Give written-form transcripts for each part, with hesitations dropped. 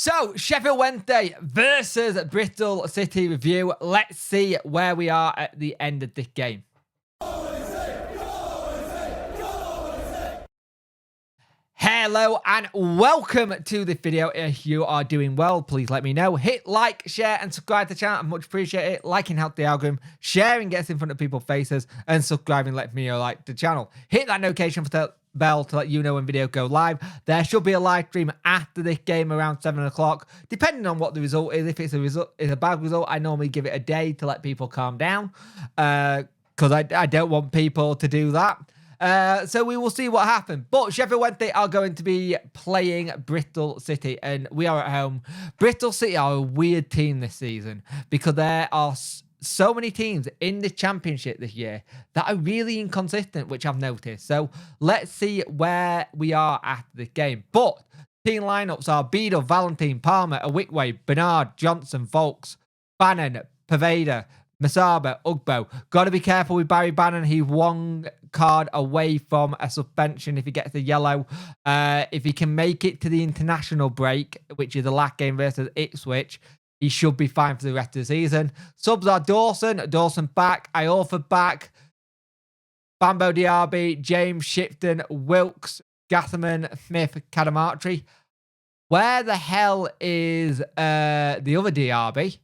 So, Sheffield Wednesday versus Bristol City review. Let's see where we are at the end of this game. Hello and welcome to this video. If you are doing well, please let me know. Hit like, share and subscribe to the channel. I much appreciate it. Liking helps the algorithm, sharing gets in front of people's faces, and subscribing lets me know like the channel. Hit that notification bell to let you know when videos go live. There should be a live stream after this game around 7 o'clock, depending on what the result is. If it's a bad result, I normally give it a day to let people calm down, because I don't want people to do that. So we will see what happens. But Sheffield Wednesday are going to be playing Bristol City, and we are at home. Bristol City are a weird team this season because there are so many teams in the championship this year that are really inconsistent, which I've noticed. So let's see where we are after this game. But team lineups are Beadle, Valentine, Palmer, Awickway, Bernard, Johnson, Volks, Bannon, Paveda, Masaba, Ugbo. Got to be careful with Barry Bannon. He's one card away from a suspension if he gets a yellow. If he can make it to the international break, which is the last game versus Ipswich, he should be fine for the rest of the season. Subs are Dawson back, Iorfa back, Bambo Diaby, James Shipton, Wilkes, Gatherman, Smith, Kadamatri. Where the hell is the other Diaby?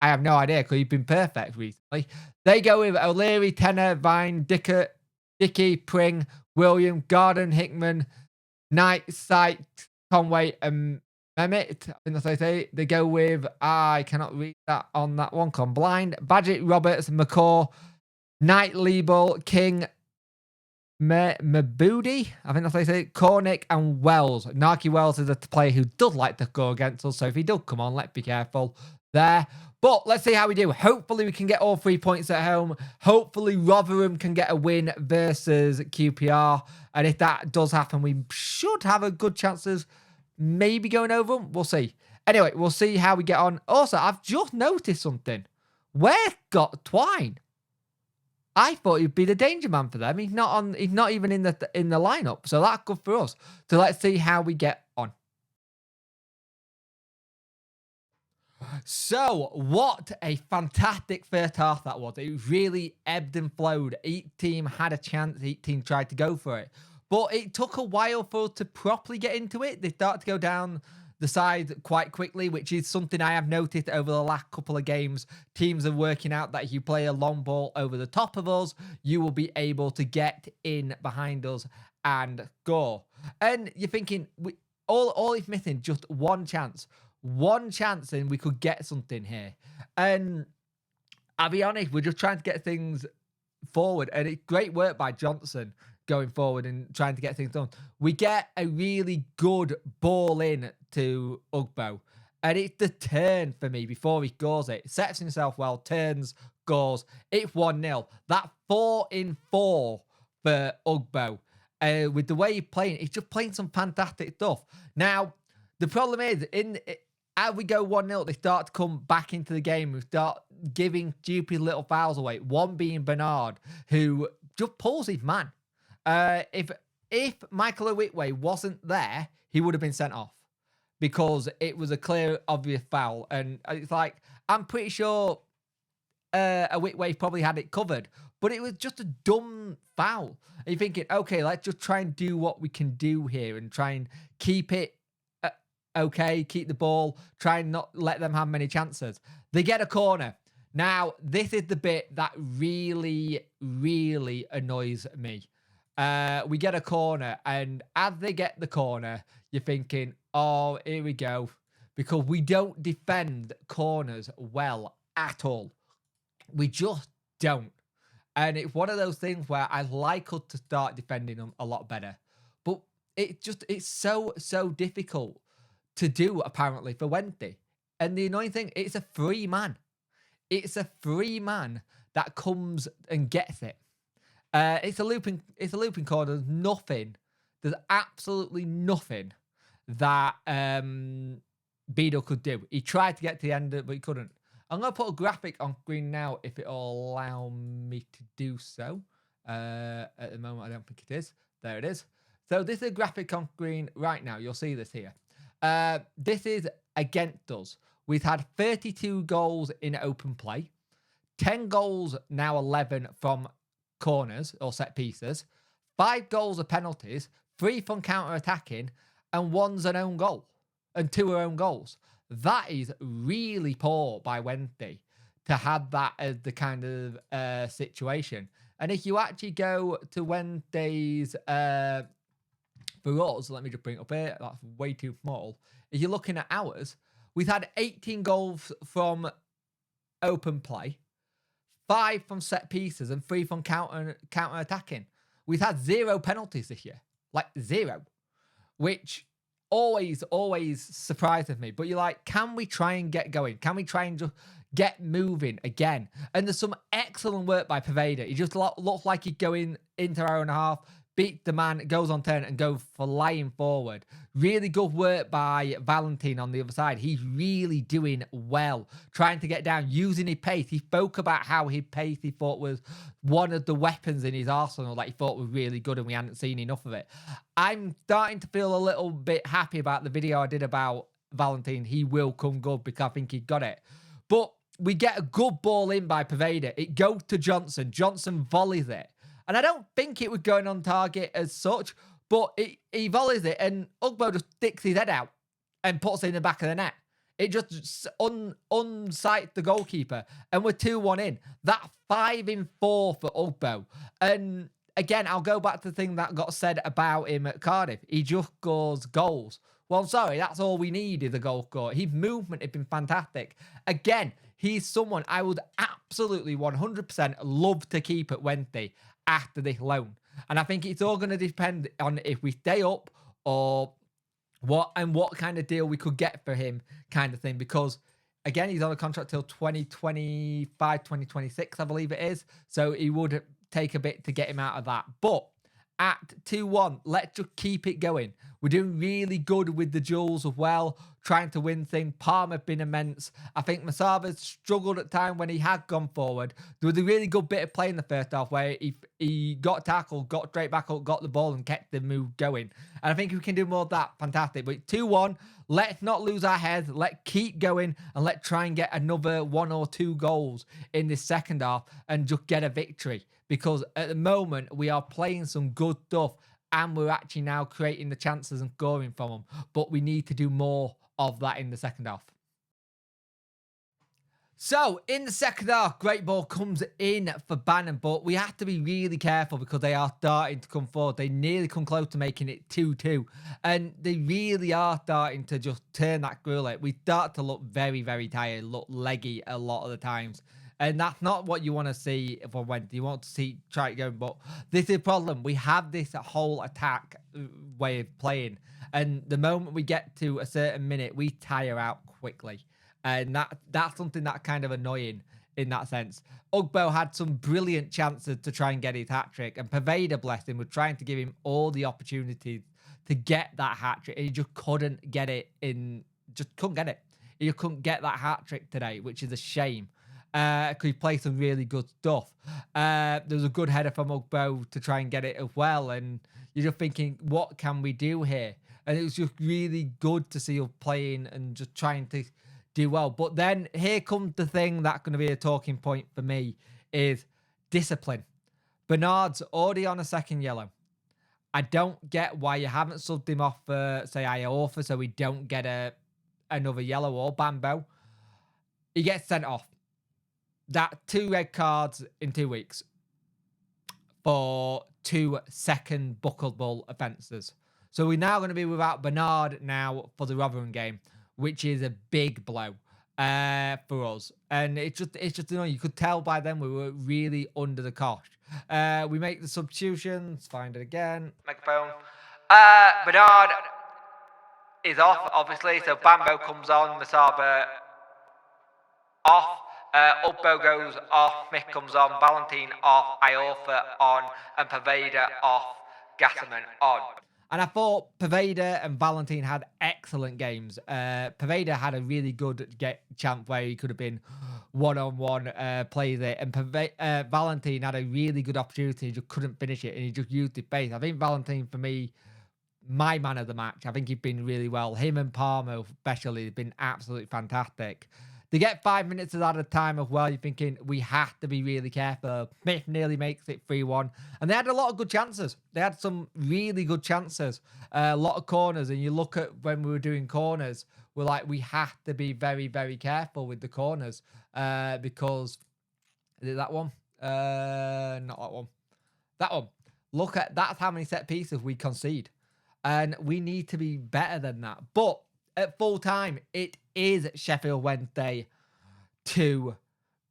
I have no idea because he's been perfect recently. They go with O'Leary, Tenner, Vine, Dickey, Pring, William, Garden, Hickman, Knight, Sight, Conway, and Mehmet. I think that's how they say it. They go with, I cannot read that on that one, I'm blind. Badgett, Roberts, McCaw, Knight, Liebel, King, Mabudi, I think that's how they say it. Cornick and Wells. Narky Wells is a player who does like to go against us, so if he does come on, let's be careful there. But let's see how we do. Hopefully we can get all 3 points at home. Hopefully Rotherham can get a win versus QPR. And if that does happen, we should have a good chance of maybe going over them. We'll see. Anyway, we'll see how we get on. Also, I've just noticed something. Where's got Twine? I thought he'd be the danger man for them. He's not even in the lineup. So that's good for us. So let's see how we get on. So, what a fantastic first half that was. It really ebbed and flowed. Each team had a chance. Each team tried to go for it. But it took a while for us to properly get into it. They started to go down the side quite quickly, which is something I have noticed over the last couple of games. Teams are working out that if you play a long ball over the top of us, you will be able to get in behind us and score. And you're thinking, all is missing, just one chance. One chance and we could get something here. And I'll be honest, we're just trying to get things forward. And it's great work by Johnson going forward and trying to get things done. We get a really good ball in to Ugbo. And it's the turn for me before he scores it. Sets himself well, turns, scores. It's 1-0. That 4 in 4 for Ugbo. With the way he's playing, he's just playing some fantastic stuff. Now, the problem is, as we go 1-0, they start to come back into the game. We start giving stupid little fouls away. One being Bernard, who just pulls his man. If Michael Awickway wasn't there, he would have been sent off because it was a clear, obvious foul. And it's like, I'm pretty sure Awickway probably had it covered, but it was just a dumb foul. And you're thinking, okay, let's just try and do what we can do here and try and keep it okay, keep the ball, try and not let them have many chances. They get a corner. Now, this is the bit that really, really annoys me. We get a corner, and as they get the corner, you're thinking, oh, here we go. Because we don't defend corners well at all. We just don't. And it's one of those things where I like us to start defending them a lot better. But it's so difficult to do, apparently, for Wednesday. And the annoying thing, it's a free man. It's a free man that comes and gets it. It's a looping corner. There's absolutely nothing that Beadle could do. He tried to get to the end of it, but he couldn't. I'm going to put a graphic on screen now if it'll allow me to do so. At the moment, I don't think it is. There it is. So this is a graphic on screen right now. You'll see this here. This is against us. We've had 32 goals in open play, 10 goals, now 11 from corners or set pieces, 5 goals of penalties, 3 from counter-attacking, and 1's an own goal, and 2 are own goals. That is really poor by Wednesday to have that as the kind of situation. And if you actually go to Wednesday's for us, let me just bring it up here. That's way too small. If you're looking at ours, we've had 18 goals from open play, 5 from set pieces, and 3 from counter attacking. We've had 0 penalties this year, like 0, which always surprises me. But you're like, can we try and get going? Can we try and just get moving again? And there's some excellent work by Pervader. He just looks like he's going into our own half, beat the man, goes on turn and goes flying forward. Really good work by Valentine on the other side. He's really doing well, trying to get down, using his pace. He spoke about how his pace he thought was one of the weapons in his arsenal that he thought was really good and we hadn't seen enough of it. I'm starting to feel a little bit happy about the video I did about Valentine. He will come good because I think he got it. But we get a good ball in by Pervader. It goes to Johnson. Johnson volleys it. And I don't think it was going on target as such, but he volleys it and Ugbo just sticks his head out and puts it in the back of the net. It just unsights the goalkeeper and we're 2-1 in. That's 5-4 for Ugbo. And again, I'll go back to the thing that got said about him at Cardiff. He just scores goals. Well, sorry, that's all we need is a goal scorer. His movement has been fantastic. Again, he's someone I would absolutely 100% love to keep at Wednesday after this loan. And I think it's all going to depend on if we stay up or what kind of deal we could get for him kind of thing. Because, again, he's on a contract till 2025, 2026, I believe it is. So he would take a bit to get him out of that. But at 2-1, let's just keep it going. We're doing really good with the duels as well, trying to win things. Palm have been immense. I think Masaba's struggled at time when he had gone forward. There was a really good bit of play in the first half where he got tackled, got straight back up, got the ball and kept the move going. And I think if we can do more of that, fantastic. But 2-1, let's not lose our heads. Let's keep going and let's try and get another 1 or 2 goals in this second half and just get a victory. Because at the moment, we are playing some good stuff and we're actually now creating the chances and scoring from them. But we need to do more of that in the second half. So, in the second half, great ball comes in for Bannon, but we have to be really careful because they are starting to come forward. They nearly come close to making it 2-2, and they really are starting to just turn that screw. We start to look very, very tired, look leggy a lot of the times. And that's not what you want to see for Wednesday. You want to see try to go, but this is the problem. We have this whole attack way of playing, and the moment we get to a certain minute, we tire out quickly, and that's something that's kind of annoying in that sense. Ugbo had some brilliant chances to try and get his hat trick, and Pervader, bless him, was trying to give him all the opportunities to get that hat trick, and he just couldn't get it in. Just couldn't get it. He couldn't get that hat trick today, which is a shame. Because he played some really good stuff. There was a good header from Ugbo to try and get it as well. And you're just thinking, what can we do here? And it was just really good to see us playing and just trying to do well. But then here comes the thing that's going to be a talking point for me is discipline. Bernard's already on a second yellow. I don't get why you haven't subbed him off for, say, Iorfa so we don't get another yellow or Bambo. He gets sent off. That 2 red cards in 2 weeks for 2 second buckleable offences. So we're now going to be without Bernard now for the Rotherham game, which is a big blow for us. And it's just annoying. You could tell by then we were really under the cosh. We make the substitutions. Find it again. Microphone. Bernard is off, obviously. So Bambo comes on. Masaba off. Ugbo goes off, Smith comes on, Valentine off, Iorfa on, and Pervader off, Gasserman on. And I thought Pervader and Valentine had excellent games. Pervader had a really good chance where he could have been one-on-one, plays it, and Valentine had a really good opportunity, he just couldn't finish it, and he just used his pace. I think Valentine, for me, my man of the match. I think he's been really well. Him and Palmer especially have been absolutely fantastic. They get 5 minutes of that at a time as well. You're thinking, we have to be really careful. Smith nearly makes it 3-1. And they had a lot of good chances. They had some really good chances. A lot of corners. And you look at when we were doing corners, we're like, we have to be very, very careful with the corners. Because, is it that one? Not that one. That one. Look at, that's how many set pieces we concede. And we need to be better than that. But at full time, it is Sheffield Wednesday 2,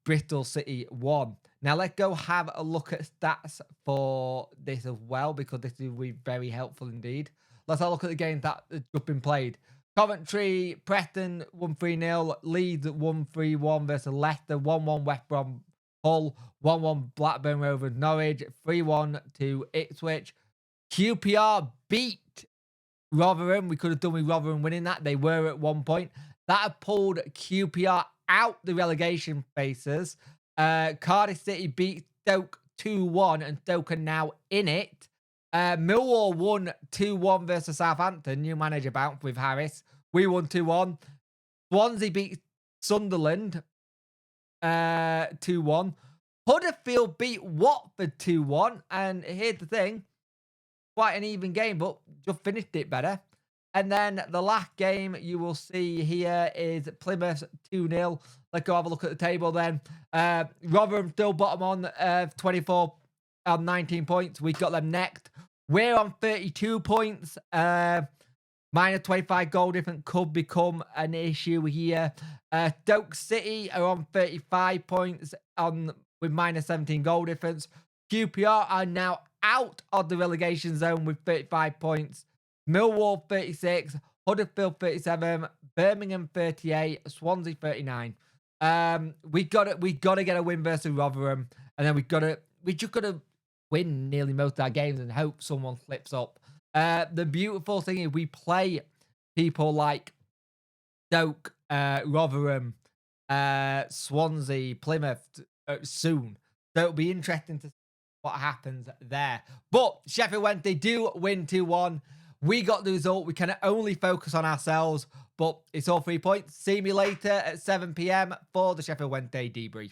Bristol City 1. Now, let's go have a look at stats for this as well, because this will be very helpful indeed. Let's have a look at the games that have just been played. Coventry, Preston won 3-0. Leeds won 3-1 versus Leicester. 1-1 West Brom Hull. 1-1 Blackburn Rovers Norwich. 3-1 to Ipswich. QPR beat Rotherham. We could have done with Rotherham winning that. They were at one point. That had pulled QPR out the relegation spaces. Cardiff City beat Stoke 2-1, and Stoke are now in it. Millwall won 2-1 versus Southampton. New manager bounce with Harris. We won 2-1. Swansea beat Sunderland 2-1. Huddersfield beat Watford 2-1. And here's the thing. Quite an even game, but just finished it better. And then the last game you will see here is Plymouth 2-0. Let's go have a look at the table then. Rotherham still bottom on 24 on 19 points. We've got them next. We're on 32 points. Minus 25 goal difference could become an issue here. Stoke City are on 35 points with minus 17 goal difference. QPR are now out of the relegation zone with 35 points. Millwall 36, Huddersfield 37, Birmingham 38, Swansea 39. We gotta get a win versus Rotherham, and then we just gotta win nearly most of our games and hope someone slips up. The beautiful thing is we play people like Stoke, Rotherham, Swansea, Plymouth soon. So it'll be interesting to see what happens there. But Sheffield Wednesday do win 2-1. We got the result. We can only focus on ourselves, but it's all 3 points. See me later at 7 p.m. for the Sheffield Wednesday debrief.